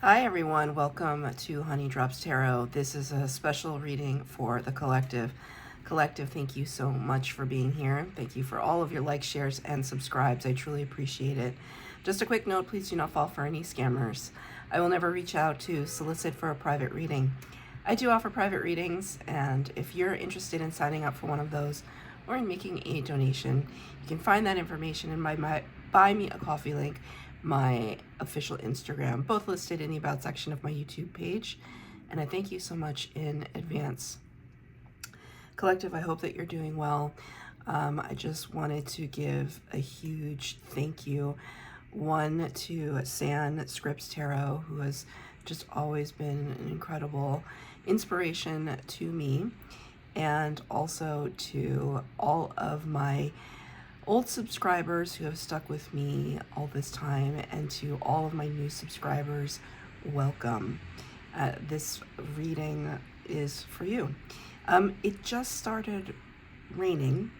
Hi everyone, welcome to Honey Drops Tarot. This is a special reading for the collective. Collective, thank you so much for being here. Thank you for all of your likes, shares, and subscribes. I truly appreciate it. Just a quick note, please do not fall for any scammers. I will never reach out to solicit for a private reading. I do offer private readings, and if you're interested in signing up for one of those or in making a donation, you can find that information in my Buy Me a Coffee link, my official Instagram, both listed in the About section of my YouTube page. And I thank you so much in advance. Collective, I hope that you're doing well. I just wanted to give a huge thank you, one to San Scripts Tarot, who has just always been an incredible inspiration to me, and also to all of my old subscribers who have stuck with me all this time, and to all of my new subscribers, welcome. This reading is for you. It just started raining,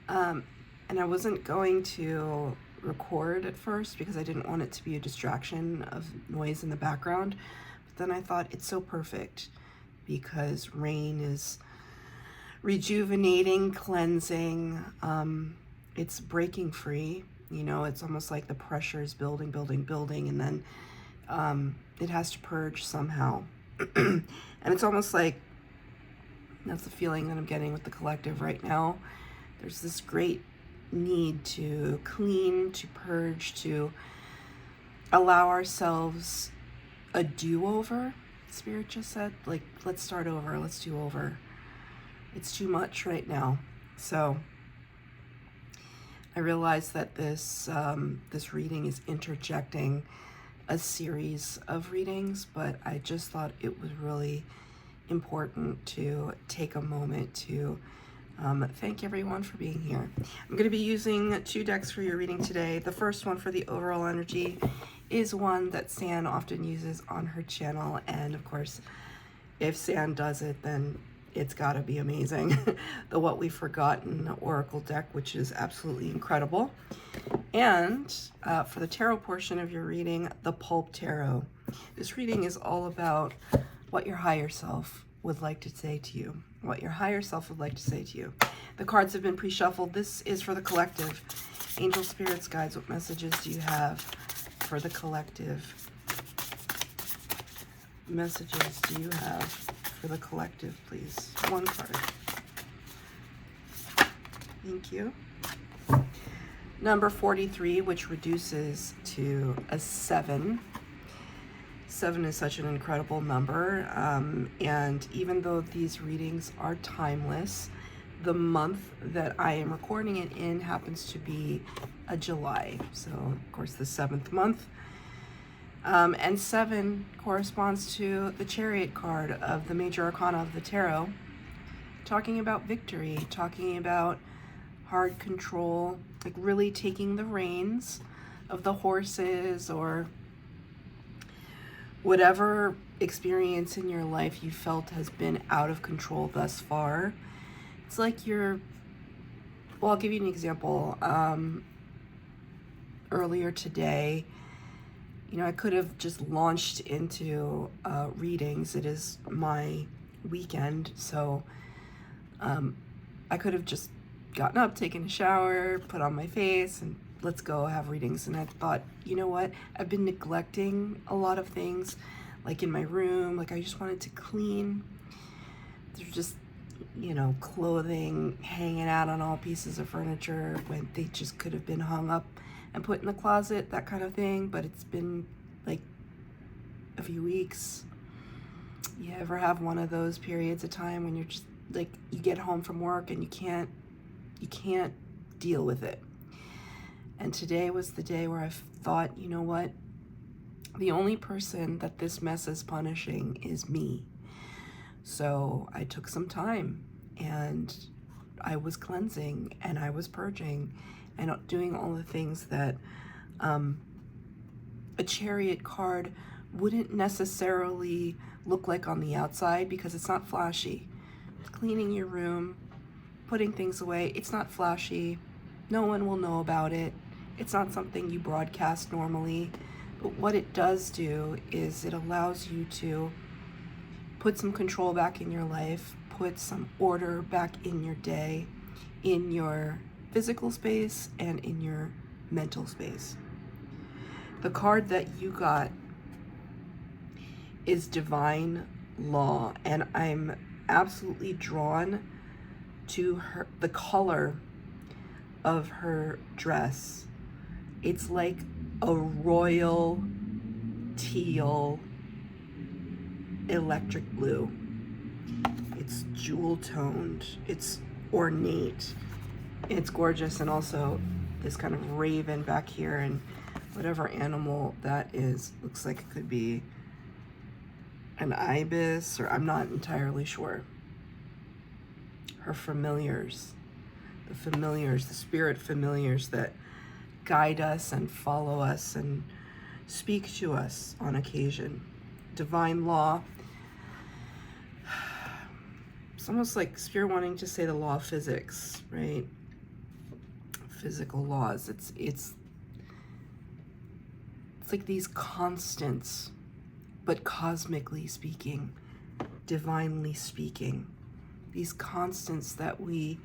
and I wasn't going to record at first because I didn't want it to be a distraction of noise in the background, but then I thought it's so perfect because rain is rejuvenating, cleansing. It's breaking free. You know, it's almost like the pressure is building, and then it has to purge somehow. And it's almost like that's the feeling that I'm getting with the collective right now. There's this great need to clean, to purge, to allow ourselves a do-over. Spirit just said, like, let's start over, let's do over. It's too much right now. So I realize that this reading is interjecting a series of readings, but I just thought it was really important to take a moment to thank everyone for being here. I'm going to be using 2 decks for your reading today. The first one for the overall energy is one that San often uses on her channel, and of course, if San does it, then it's got to be amazing. The What We've Forgotten Oracle deck, which is absolutely incredible. And for the tarot portion of your reading, the Pulp Tarot. This reading is all about what your higher self would like to say to you. What your higher self would like to say to you. The cards have been pre-shuffled. This is for the collective. Angel, spirits, guides, what messages do you have for the collective? Messages do you have for the collective, please? One card. Thank you. Number 43, which reduces to a 7. 7 is such an incredible number, and even though these readings are timeless, the month that I am recording it in happens to be a July, so of course the 7th month. And 7 corresponds to the Chariot card of the Major Arcana of the Tarot, talking about victory, talking about hard control, like really taking the reins of the horses, or whatever experience in your life you felt has been out of control thus far. It's like well, I'll give you an example. Earlier today, you know, I could have just launched into readings. It is my weekend, so I could have just gotten up, taken a shower, put on my face, and let's go have readings. And I thought, you know what? I've been neglecting a lot of things, like in my room. Like, I just wanted to clean. There's just, you know, clothing hanging out on all pieces of furniture when they just could have been hung up and put in the closet, that kind of thing. But it's been like a few weeks. You ever have one of those periods of time when you're just like, you get home from work and you can't deal with it? And today was the day where I thought, you know what? The only person that this mess is punishing is me. So I took some time, and I was cleansing, and I was purging, and doing all the things that a Chariot card wouldn't necessarily look like on the outside, because it's not flashy. Cleaning your room, putting things away, it's not flashy. No one will know about it. It's not something you broadcast normally. But what it does do is it allows you to put some control back in your life, put some order back in your day, in your physical space and in your mental space. The card that you got is Divine Law, and I'm absolutely drawn to the color of her dress. It's like a royal teal electric blue. It's jewel toned, it's ornate, it's gorgeous, and also this kind of raven back here, and whatever animal that is, looks like it could be an ibis, or I'm not entirely sure. Her familiars, the spirit familiars that guide us and follow us and speak to us on occasion. Divine Law. It's almost like Spirit wanting to say the law of physics, right? Physical laws. It's like these constants, but cosmically speaking, divinely speaking, these constants that we,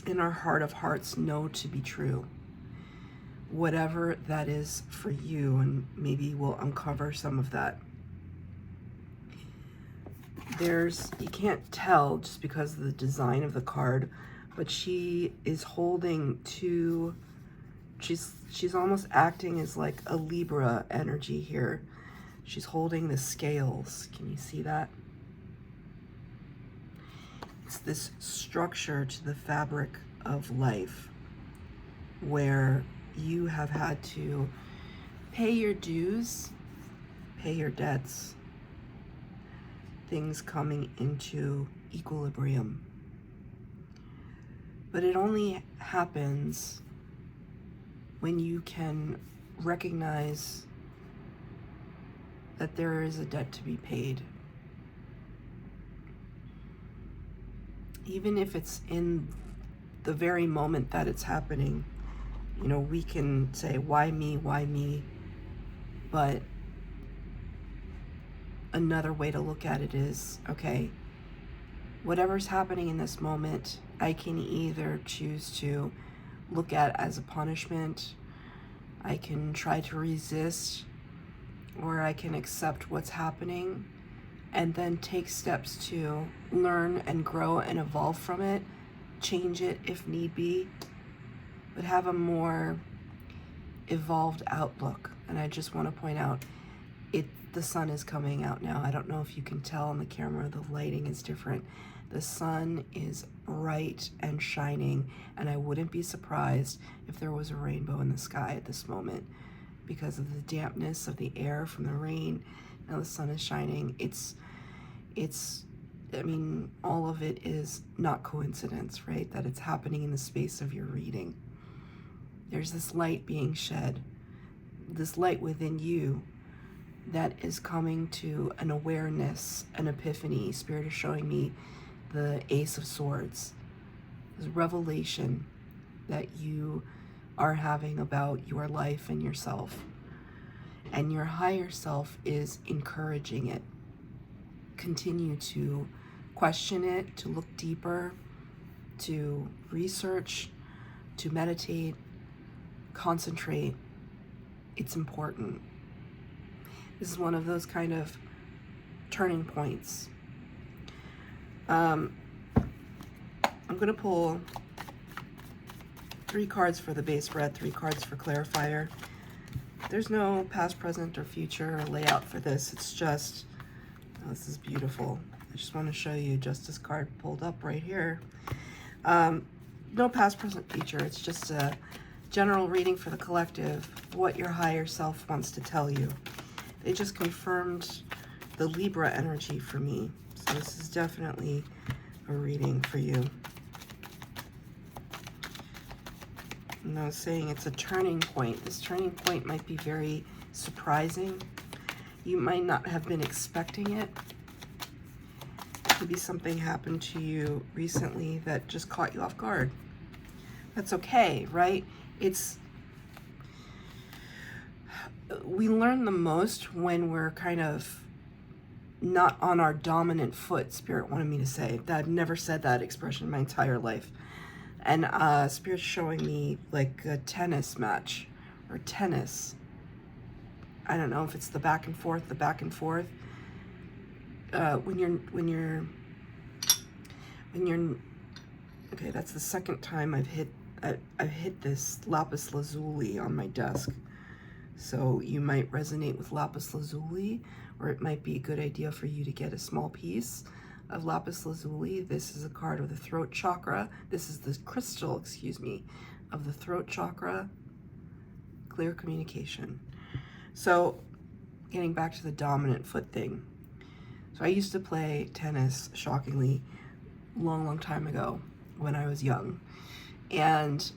in our heart of hearts, know to be true. Whatever that is for you, and maybe we'll uncover some of that. You can't tell just because of the design of the card, but she is holding two, she's almost acting as like a Libra energy here. She's holding the scales. Can you see that? It's this structure to the fabric of life where you have had to pay your dues, pay your debts, things coming into equilibrium. But it only happens when you can recognize that there is a debt to be paid. Even if it's in the very moment that it's happening, you know, we can say, why me, why me? But another way to look at it is, okay, whatever's happening in this moment, I can either choose to look at as a punishment, I can try to resist, or I can accept what's happening and then take steps to learn and grow and evolve from it, change it if need be, but have a more evolved outlook. And I just want to point out, the sun is coming out now. I don't know if you can tell on the camera, the lighting is different. The sun is bright and shining, and I wouldn't be surprised if there was a rainbow in the sky at this moment because of the dampness of the air from the rain. Now the sun is shining. I mean, all of it is not coincidence, right? That it's happening in the space of your reading. There's this light being shed, this light within you that is coming to an awareness, an epiphany. Spirit is showing me the Ace of Swords, this revelation that you are having about your life and yourself. And your higher self is encouraging it. Continue to question it, to look deeper, to research, to meditate, concentrate. It's important. This is one of those kind of turning points. I'm going to pull 3 cards for the base spread, 3 cards for clarifier. There's no past, present, or future layout for this. It's just, oh, this is beautiful. I just want to show you Justice card pulled up right here. No past, present, future. It's just a general reading for the collective, what your higher self wants to tell you. They just confirmed the Libra energy for me. So this is definitely a reading for you. And I was saying it's a turning point. This turning point might be very surprising. You might not have been expecting it. Maybe something happened to you recently that just caught you off guard. That's okay, right? we learn the most when we're kind of not on our dominant foot, Spirit wanted me to say. I've never said that expression my entire life. And Spirit's showing me like a tennis match or tennis. I don't know if it's the back and forth. When you're okay, that's the second time I've hit this lapis lazuli on my desk. So you might resonate with lapis lazuli, or it might be a good idea for you to get a small piece of lapis lazuli. This is a card of the throat chakra. This is the crystal, excuse me, of the throat chakra. Clear communication. So getting back to the dominant foot thing. So I used to play tennis, shockingly, long time ago when I was young. And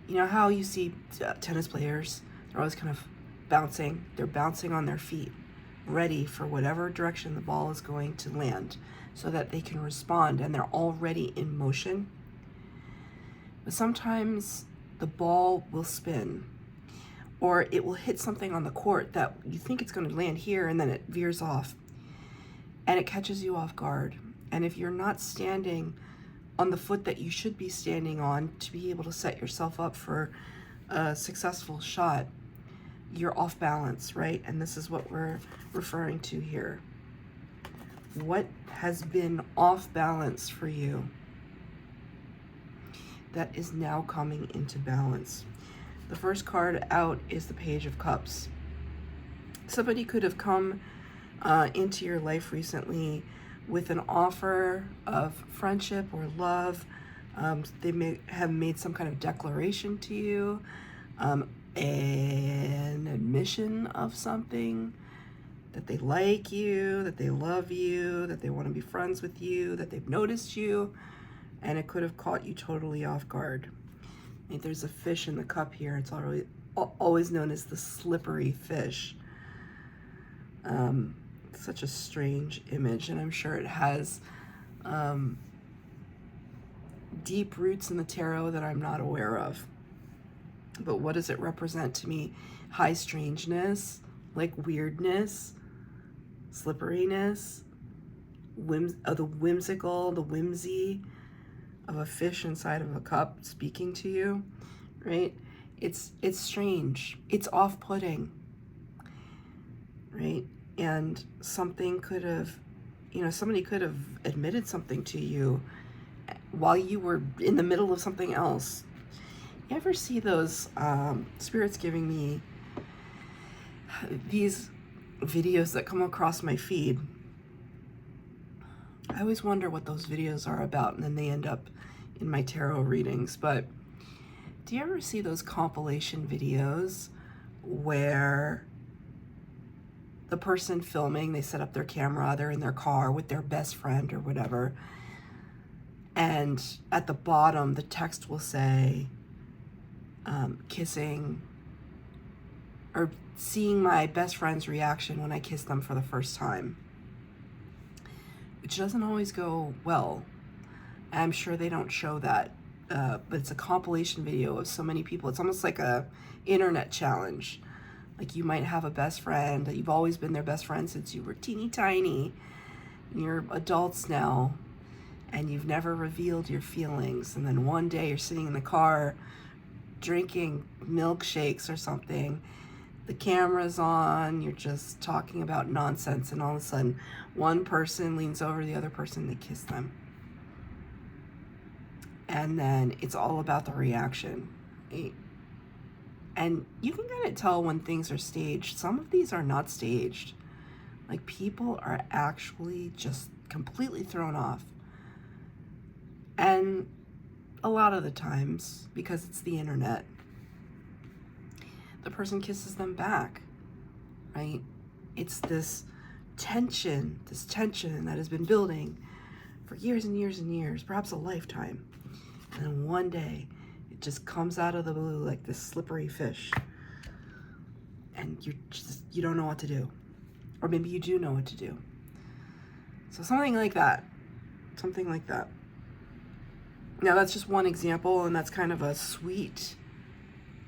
you know how you see tennis players, they're always kind of bouncing. They're bouncing on their feet, ready for whatever direction the ball is going to land so that they can respond, and they're already in motion. But sometimes the ball will spin, or it will hit something on the court that you think it's going to land here, and then it veers off, and it catches you off guard. And if you're not standing on the foot that you should be standing on to be able to set yourself up for a successful shot, you're off balance, right? And this is what we're referring to here. What has been off balance for you that is now coming into balance? The first card out is the Page of Cups. Somebody could have come into your life recently with an offer of friendship or love. They may have made some kind of declaration to you, an admission of something, that they like you, that they love you, that they want to be friends with you, that they've noticed you, and it could have caught you totally off guard. There's a fish in the cup here. It's always known as the slippery fish. Such a strange image, and I'm sure it has deep roots in the tarot that I'm not aware of. But what does it represent to me? High strangeness, like weirdness, slipperiness, the whimsical, the whimsy of a fish inside of a cup speaking to you, right? It's strange. It's off-putting, right? And something could have, somebody could have admitted something to you while you were in the middle of something else. You ever see those spirits giving me these videos that come across my feed? I always wonder what those videos are about, and then they end up in my tarot readings. But do you ever see those compilation videos where the person filming, they set up their camera, they're in their car with their best friend or whatever, and at the bottom the text will say kissing, or seeing my best friend's reaction when I kiss them for the first time, which doesn't always go well. I'm sure they don't show that, but it's a compilation video of so many people. It's almost like a internet challenge. Like, you might have a best friend that you've always been their best friend since you were teeny tiny, and you're adults now, and you've never revealed your feelings. And then one day you're sitting in the car drinking milkshakes or something, the camera's on, you're just talking about nonsense, and all of a sudden one person leans over to the other person, they kiss them. And then it's all about the reaction. And you can kind of tell when things are staged. Some of these are not staged. Like, people are actually just completely thrown off. And a lot of the times, because it's the internet, the person kisses them back, right? It's this tension that has been building for years and years and years, perhaps a lifetime. And then one day, it just comes out of the blue like this slippery fish. And you don't know what to do. Or maybe you do know what to do. So something like that. Something like that. Now, that's just one example, and that's kind of a sweet,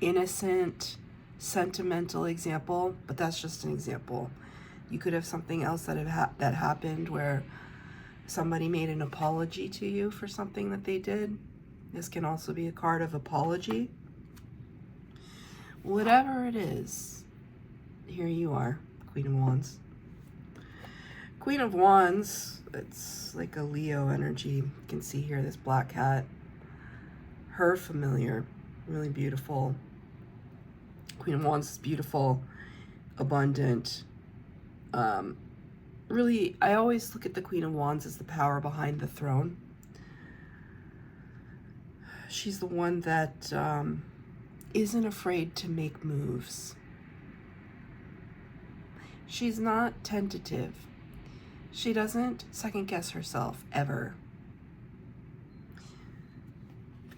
innocent, sentimental example, but that's just an example. You could have something else that happened where somebody made an apology to you for something that they did. This can also be a card of apology. Whatever it is, here you are, Queen of Wands. Queen of Wands, it's like a Leo energy. You can see here this black cat. Her familiar, really beautiful. Queen of Wands is beautiful, abundant. Really, I always look at the Queen of Wands as the power behind the throne. She's the one that isn't afraid to make moves. She's not tentative. She doesn't second guess herself, ever.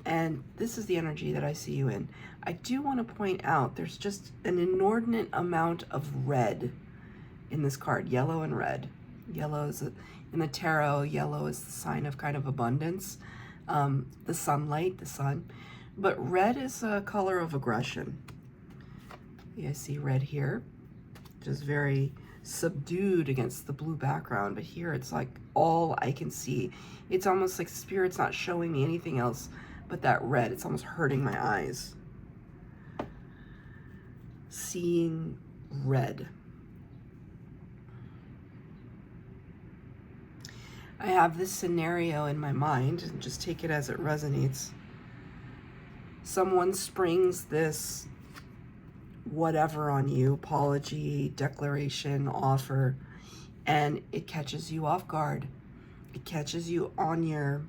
And this is the energy that I see you in. I do want to point out there's just an inordinate amount of red in this card, yellow and red. Yellow is, in the tarot, yellow is the sign of kind of abundance, the sunlight, the sun. But red is a color of aggression. Yeah, I see red here, just very subdued against the blue background. But here it's like all I can see. It's almost like Spirit's not showing me anything else but that red. It's almost hurting my eyes. Seeing red. I have this scenario in my mind, and just take it as it resonates. Someone springs this whatever on you, apology, declaration, offer, and it catches you off guard. It catches you on your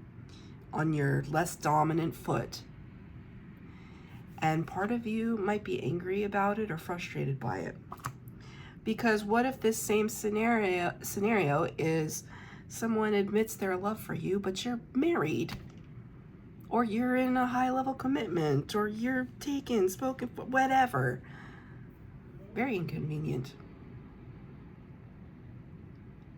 less dominant foot. And part of you might be angry about it or frustrated by it. Because what if this same scenario is someone admits their love for you, but you're married, or you're in a high-level commitment, or you're taken, spoken, whatever. Very inconvenient.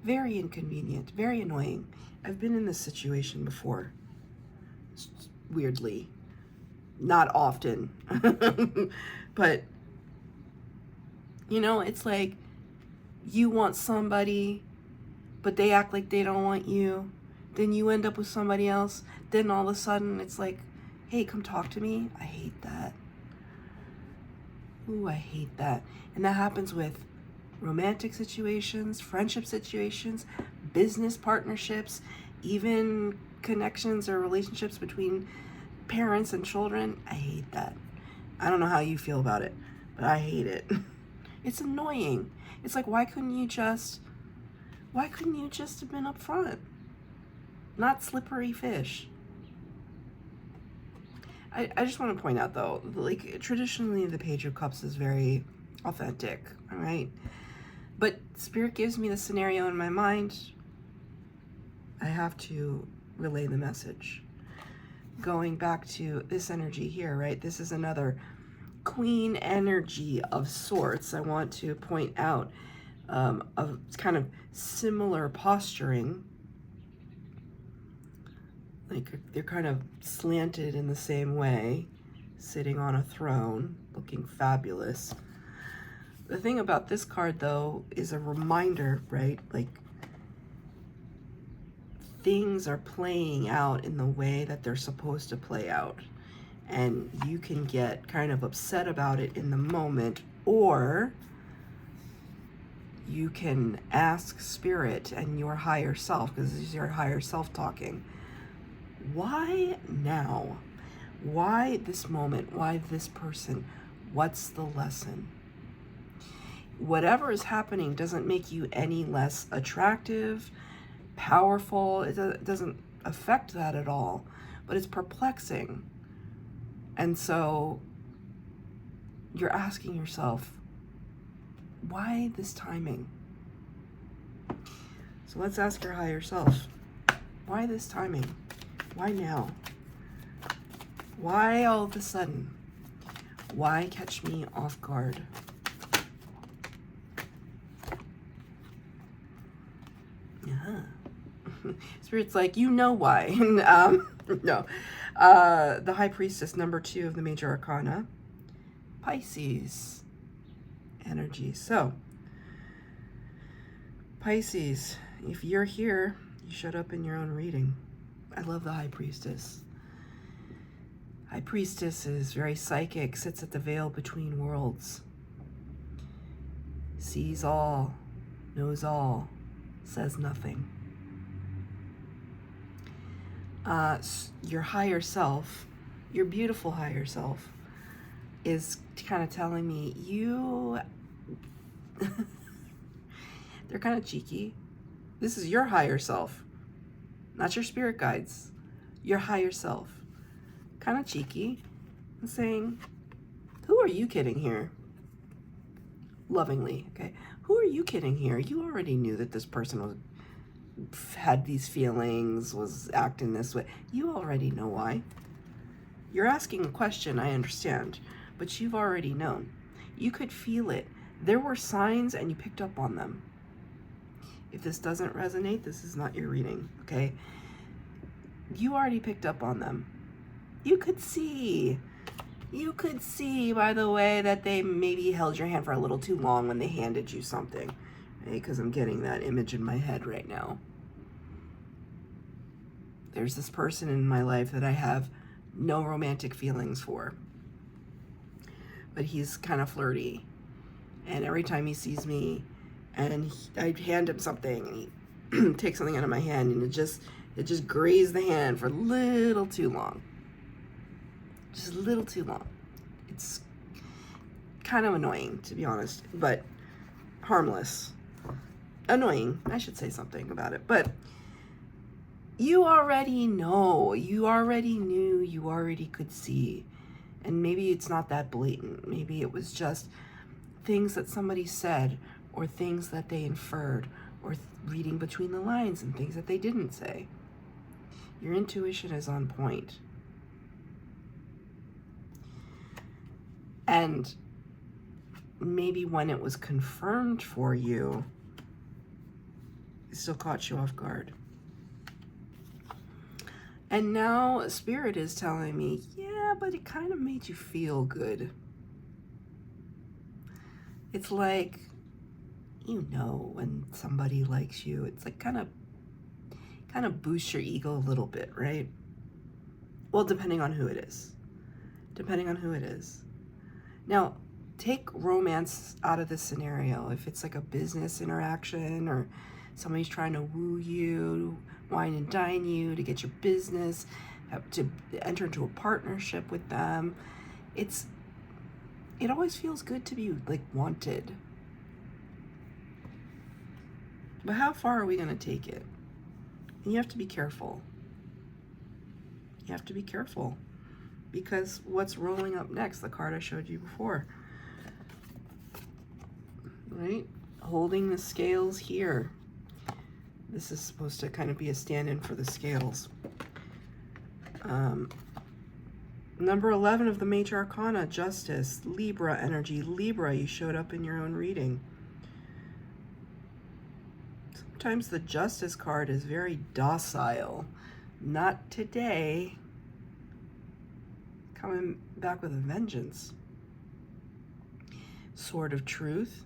Very inconvenient. Very annoying. I've been in this situation before. Weirdly. Not often. But, you know, it's like you want somebody, but they act like they don't want you. Then you end up with somebody else. Then all of a sudden it's like, hey, come talk to me. I hate that. Ooh, I hate that. And that happens with romantic situations, friendship situations, business partnerships, even connections or relationships between parents and children. I hate that. I don't know how you feel about it, but I hate it. It's annoying. It's like, why couldn't you just have been upfront? Not slippery fish. I just want to point out, though, like, traditionally the Page of Cups is very authentic, all right? But Spirit gives me the scenario in my mind. I have to relay the message. Going back to this energy here, right? This is another queen energy of sorts. I want to point out of kind of similar posturing. Like they're kind of slanted in the same way, sitting on a throne, looking fabulous. The thing about this card, though, is a reminder, right? Like, things are playing out in the way that they're supposed to play out. And you can get kind of upset about it in the moment, or you can ask Spirit and your higher self, because this is your higher self talking, why now? Why this moment? Why this person? What's the lesson? Whatever is happening doesn't make you any less attractive, powerful. It doesn't affect that at all, but it's perplexing. And so you're asking yourself, why this timing? So let's ask your higher self, why this timing? Why now? Why all of a sudden? Why catch me off guard? Yeah. Spirit's like, you know why. No. The High Priestess, number 2 of the Major Arcana. Pisces. energy. So, Pisces, if you're here, you showed up in your own reading. I love the High Priestess. High Priestess is very psychic, sits at the veil between worlds, sees all, knows all, says nothing. Your higher self, your beautiful higher self, is kind of telling me they're kind of cheeky. This is your higher self, not your spirit guides. Your higher self, kind of cheeky, and saying, who are you kidding here? Lovingly, okay? Who are you kidding here? You already knew that this person had these feelings, was acting this way. You already know why. You're asking a question, I understand, but you've already known. You could feel it. There were signs and you picked up on them. If this doesn't resonate, this is not your reading, okay? You already picked up on them. You could see, by the way, that they maybe held your hand for a little too long when they handed you something, okay? Because I'm getting that image in my head right now. There's this person in my life that I have no romantic feelings for, but he's kind of flirty, and every time he sees me and I hand him something and he takes something out of my hand, and it just grazed the hand for a little too long. Just a little too long. It's kind of annoying, to be honest, but harmless. Annoying, I should say something about it, but you already know, you already knew, you already could see. And maybe it's not that blatant. Maybe it was just things that somebody said, or things that they inferred, or reading between the lines and things that they didn't say. Your intuition is on point. And maybe when it was confirmed for you, it still caught you off guard. And now Spirit is telling me, yeah, but it kind of made you feel good. It's like, you know, when somebody likes you, it's like kind of boosts your ego a little bit, right? Well, depending on who it is. Depending on who it is. Now, take romance out of this scenario. If it's like a business interaction, or somebody's trying to woo you, wine and dine you to get your business, to enter into a partnership with them, it always feels good to be like wanted. But how far are we going to take it? And you have to be careful. You have to be careful, because what's rolling up next, the card I showed you before, right? Holding the scales here. This is supposed to kind of be a stand-in for the scales. Number 11 of the Major Arcana, Justice, Libra energy. Libra, you showed up in your own reading. Sometimes the Justice card is very docile. Not today. Coming back with a vengeance. Sword of Truth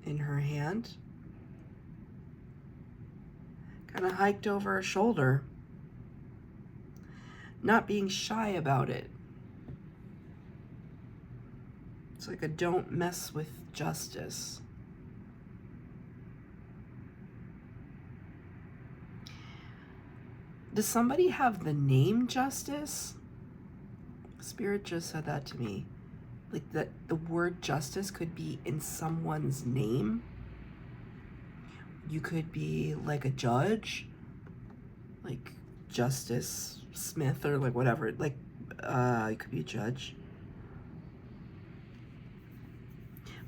in her hand. Kind of hiked over her shoulder. Not being shy about it. It's like a don't mess with justice. Does somebody have the name Justice? Spirit just said that to me. Like that the word justice could be in someone's name. You could be like a judge, like Justice Smith, or like whatever. Like, you could be a judge.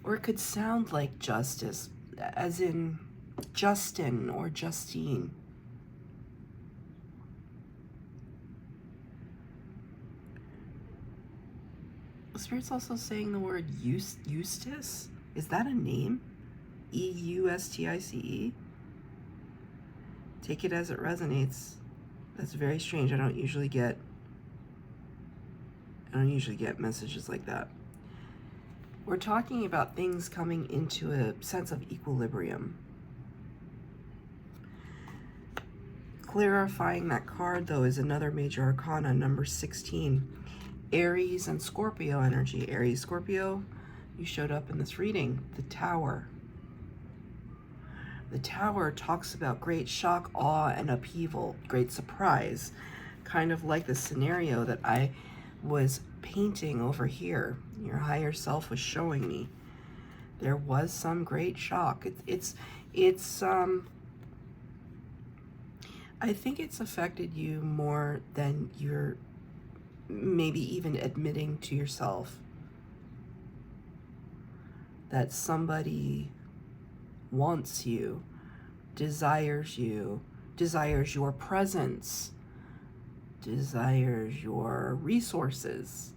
Or it could sound like justice, as in Justin or Justine. The Spirit's also saying the word Eustace. Is that a name? E-U-S-T-I-C-E? Take it as it resonates. That's very strange. I don't usually get messages like that. We're talking about things coming into a sense of equilibrium. Clarifying that card, though, is another major arcana, number 16. Aries and Scorpio energy. Aries, Scorpio, you showed up in this reading. The Tower. The Tower talks about great shock, awe, and upheaval, great surprise, kind of like the scenario that I was painting over here. Your higher self was showing me. There was some great shock. I think it's affected you more than you're maybe even admitting to yourself. That somebody wants you, desires your presence, desires your resources,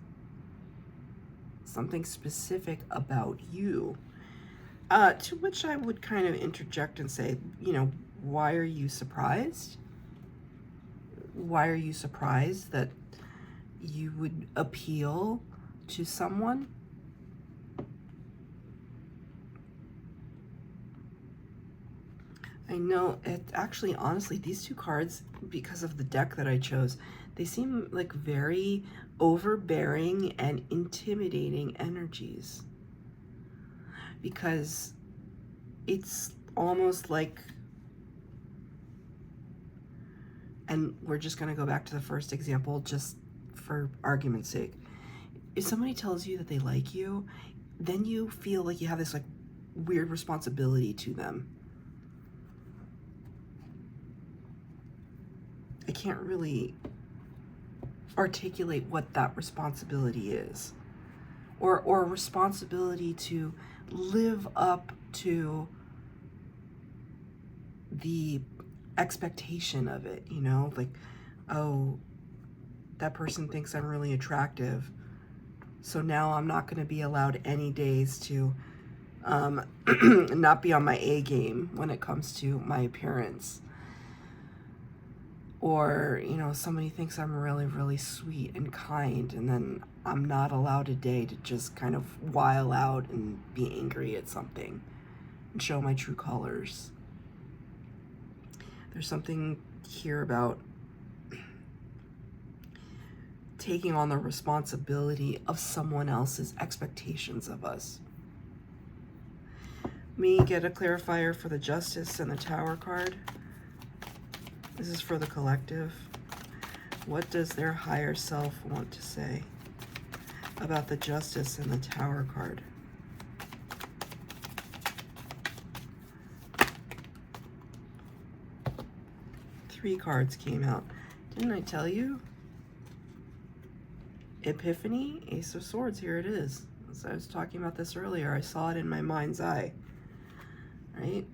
something specific about you. To which I would kind of interject and say, you know, why are you surprised? Why are you surprised that you would appeal to someone? I know it actually, honestly, these two cards, because of the deck that I chose, they seem like very overbearing and intimidating energies. Because it's almost like, and we're just going to go back to the first example just for argument's sake. If somebody tells you that they like you, then you feel like you have this like weird responsibility to them. I can't really articulate what that responsibility is, or a responsibility to live up to the expectation of it, you know, like, oh, that person thinks I'm really attractive, so now I'm not going to be allowed any days to not be on my A game when it comes to my appearance. Or, you know, somebody thinks I'm really, really sweet and kind, and then I'm not allowed a day to just kind of while out and be angry at something and show my true colors. There's something here about taking on the responsibility of someone else's expectations of us. Me get a clarifier for the Justice and the Tower card. This is for the collective. What does their higher self want to say about the Justice and the Tower card? Three cards came out. Didn't I tell you? Epiphany, Ace of Swords, here it is. As I was talking about this earlier, I saw it in my mind's eye, right?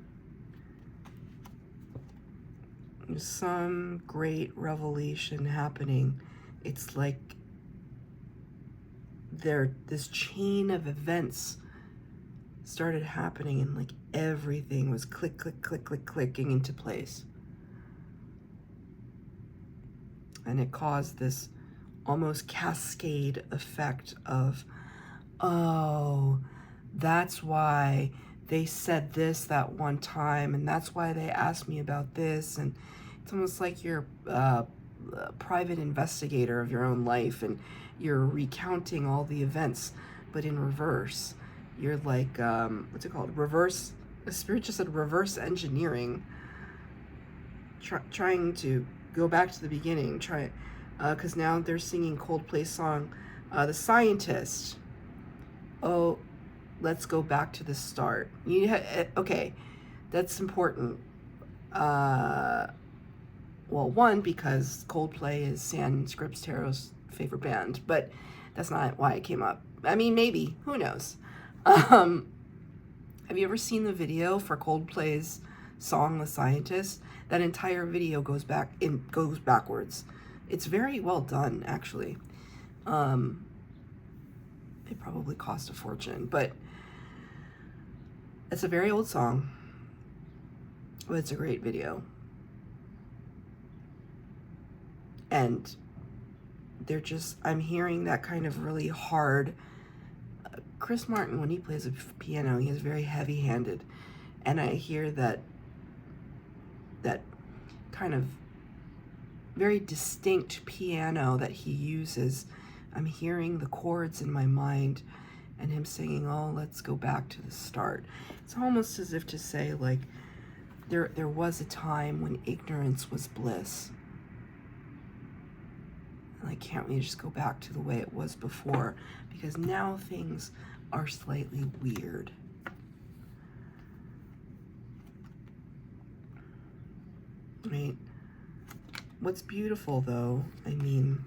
There's some great revelation happening. It's like this chain of events started happening, and like everything was clicking into place. And it caused this almost cascade effect of, oh, that's why they said this that one time, and that's why they asked me about this. And it's almost like you're a private investigator of your own life, and you're recounting all the events, but in reverse. You're like, what's it called? Reverse, the spirit just said reverse engineering. Trying to go back to the beginning, because now they're singing Coldplay's song, The Scientist. Oh, let's go back to the start. Okay, that's important. Well, one, because Coldplay is San Scriptero's favorite band, but that's not why it came up. I mean, maybe, who knows? Have you ever seen the video for Coldplay's song, The Scientist? That entire video goes backwards. It's very well done, actually. It probably cost a fortune, but it's a very old song, but it's a great video. And I'm hearing that kind of really hard Chris Martin, when he plays a piano, he is very heavy-handed, and I hear that kind of very distinct piano that he uses. I'm hearing the chords in my mind and him singing, oh, let's go back to the start. It's almost as if to say, like, there was a time when ignorance was bliss. Like, can't we just go back to the way it was before? Because now things are slightly weird. Right? What's beautiful, though, I mean,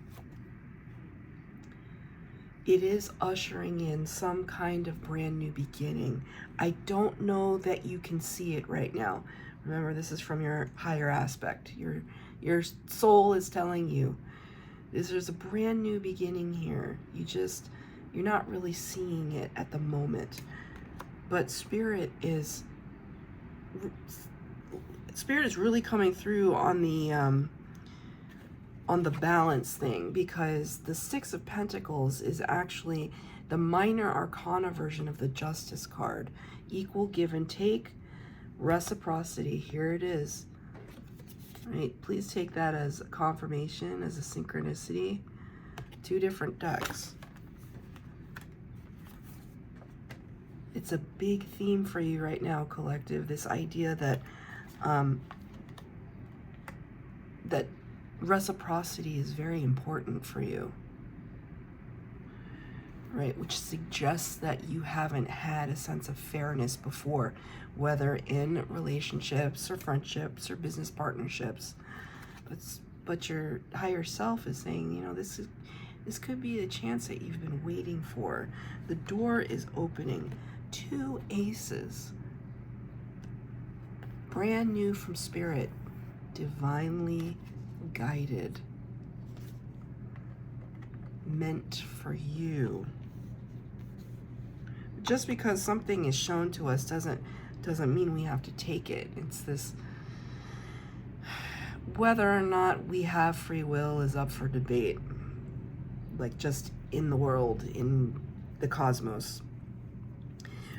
it is ushering in some kind of brand new beginning. I don't know that you can see it right now. Remember, this is from your higher aspect. Your soul is telling you there's a brand new beginning here. You're not really seeing it at the moment. But Spirit is really coming through on the balance thing, because the Six of Pentacles is actually the minor arcana version of the Justice card. Equal give and take, reciprocity. Here it is. Right? Please take that as a confirmation, as a synchronicity. Two different decks. It's a big theme for you right now, collective. This idea that that reciprocity is very important for you, right? Which suggests that you haven't had a sense of fairness before, whether in relationships or friendships or business partnerships. But your higher self is saying, you know, this could be a chance that you've been waiting for. The door is opening. 2 aces. Brand new from Spirit. Divinely guided. Meant for you. Just because something is shown to us doesn't mean we have to take it. It's this, whether or not we have free will is up for debate. Like, just in the world, in the cosmos.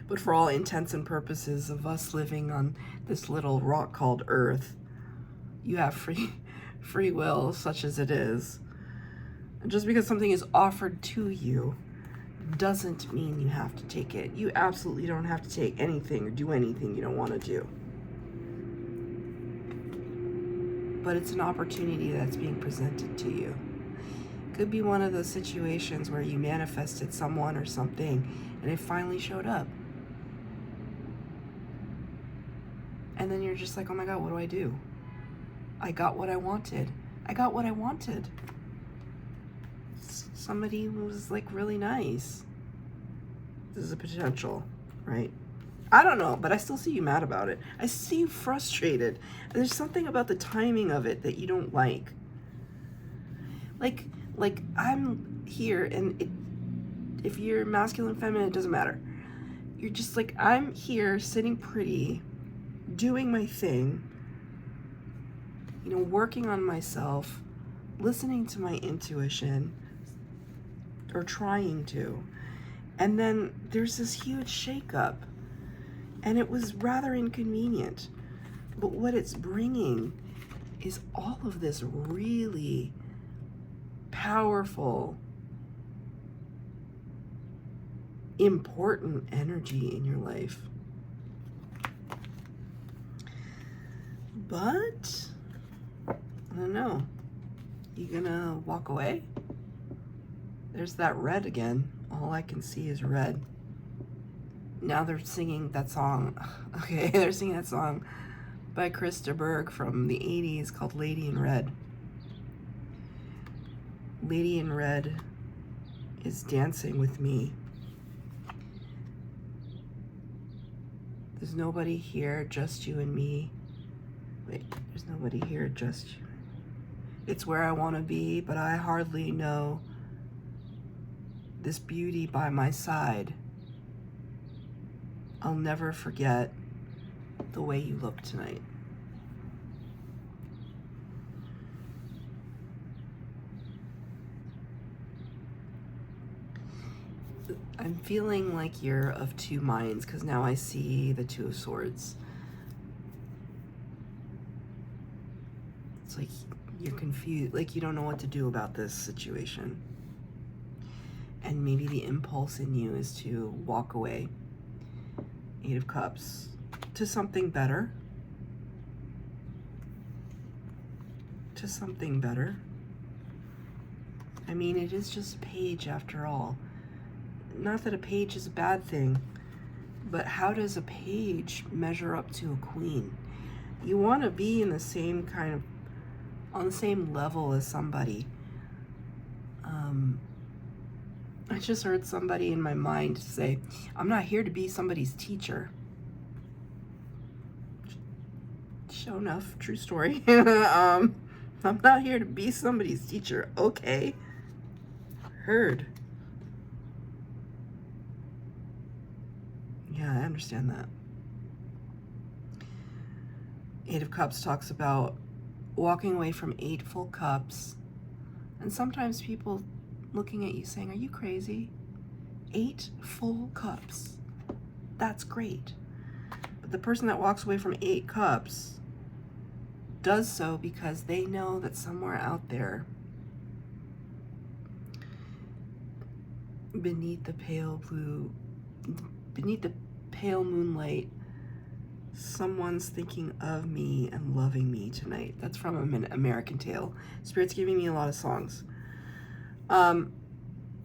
But for all intents and purposes of us living on this little rock called Earth, you have free will, such as it is. And just because something is offered to you doesn't mean you have to take it. You absolutely don't have to take anything or do anything you don't want to do. But it's an opportunity that's being presented to you. Could be one of those situations where you manifested someone or something and it finally showed up. And then you're just like, oh my God, what do I do? I got what I wanted. I got what I wanted. Somebody was like really nice. This is a potential, right? I don't know, but I still see you mad about it. I see you frustrated. There's something about the timing of it that you don't like. Like I'm here, and if you're masculine, feminine, it doesn't matter. You're just like, I'm here sitting pretty, doing my thing, you know, working on myself, listening to my intuition, or trying to. And then there's this huge shakeup, and it was rather inconvenient. But what it's bringing is all of this really powerful, important energy in your life. But I don't know. You gonna walk away? There's that red again. All I can see is red. Now they're singing that song. Okay, they're singing that song by Krista Berg from the 80s called Lady in Red. Lady in Red is dancing with me. There's nobody here, just you and me. Wait, there's nobody here, just you. It's where I want to be, but I hardly know this beauty by my side. I'll never forget the way you look tonight. I I'm feeling like you're of two minds, because now I see the Two of Swords. It's like you're confused, like you don't know what to do about this situation. And maybe the impulse in you is to walk away. Eight of Cups. To something better. To something better. I mean, it is just a page after all. Not that a page is a bad thing, but how does a page measure up to a queen? You want to be in the same kind of, on the same level as somebody. I just heard somebody in my mind say, I'm not here to be somebody's teacher. Sure enough, true story. I'm not here to be somebody's teacher. Okay. Heard. Yeah, I understand that. Eight of Cups talks about walking away from 8 full cups. And sometimes people looking at you saying, are you crazy? 8 full cups. That's great. But the person that walks away from 8 cups does so because they know that somewhere out there, beneath the pale moonlight, someone's thinking of me and loving me tonight. That's from an American Tale. Spirit's giving me a lot of songs.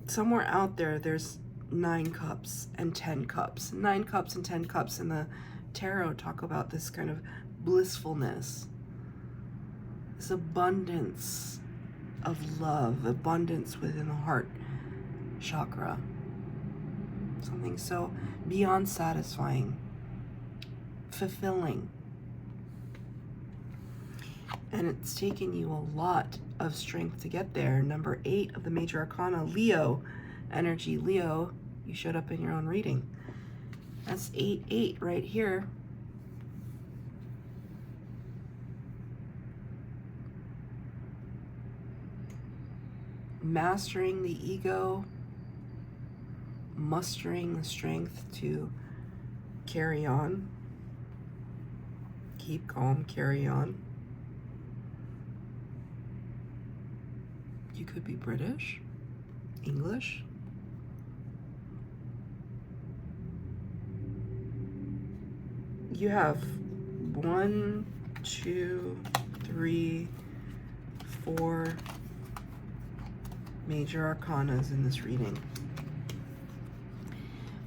Somewhere out there, there's 9 cups and 10 cups. 9 cups and 10 cups in the tarot talk about this kind of blissfulness, this abundance of love, abundance within the heart chakra. Something so beyond satisfying, fulfilling. And it's taken you a lot of strength to get there. Number 8 of the major arcana, Leo energy. Leo, you showed up in your own reading. That's 8-8 right here. Mastering the ego, mustering the strength to carry on. Keep calm, carry on. You could be British, English. You have 1, 2, 3, 4 major arcanas in this reading.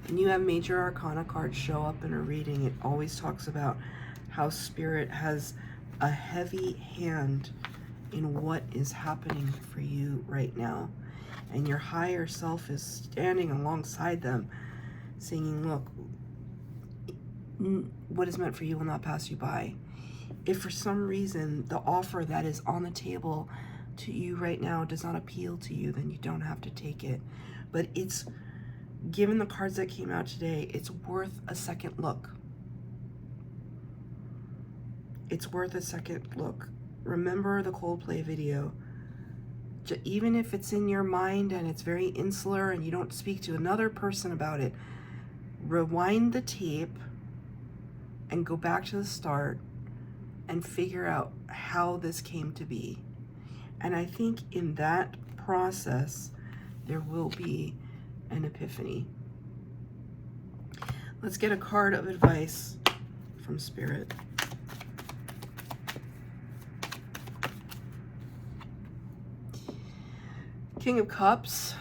When you have major arcana cards show up in a reading, it always talks about how Spirit has a heavy hand in what is happening for you right now. And your higher self is standing alongside them, singing, look, what is meant for you will not pass you by. If for some reason the offer that is on the table to you right now does not appeal to you, then you don't have to take it. But it's, given the cards that came out today, it's worth a second look. It's worth a second look. Remember the Coldplay video. Even if it's in your mind and it's very insular and you don't speak to another person about it, rewind the tape and go back to the start and figure out how this came to be. And I think in that process, there will be an epiphany. Let's get a card of advice from Spirit. King of Cups,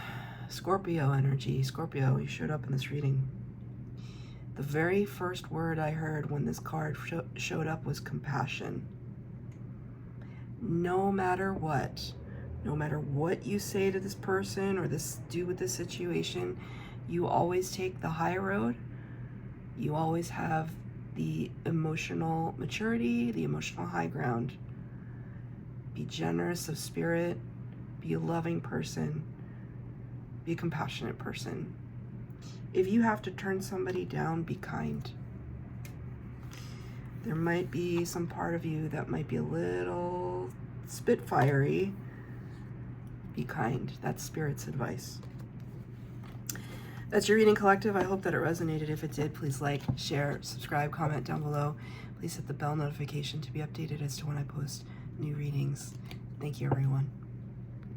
Scorpio energy. Scorpio, you showed up in this reading. The very first word I heard when this card showed up was compassion. No matter what you say to this person or do with this situation, you always take the high road. You always have the emotional maturity, the emotional high ground. Be generous of spirit. Be a loving person. Be a compassionate person. If you have to turn somebody down, be kind. There might be some part of you that might be a little spitfiery. Be kind. That's Spirit's advice. That's your reading collective. I hope that it resonated. If it did, please like, share, subscribe, comment down below. Please hit the bell notification to be updated as to when I post new readings. Thank you, everyone.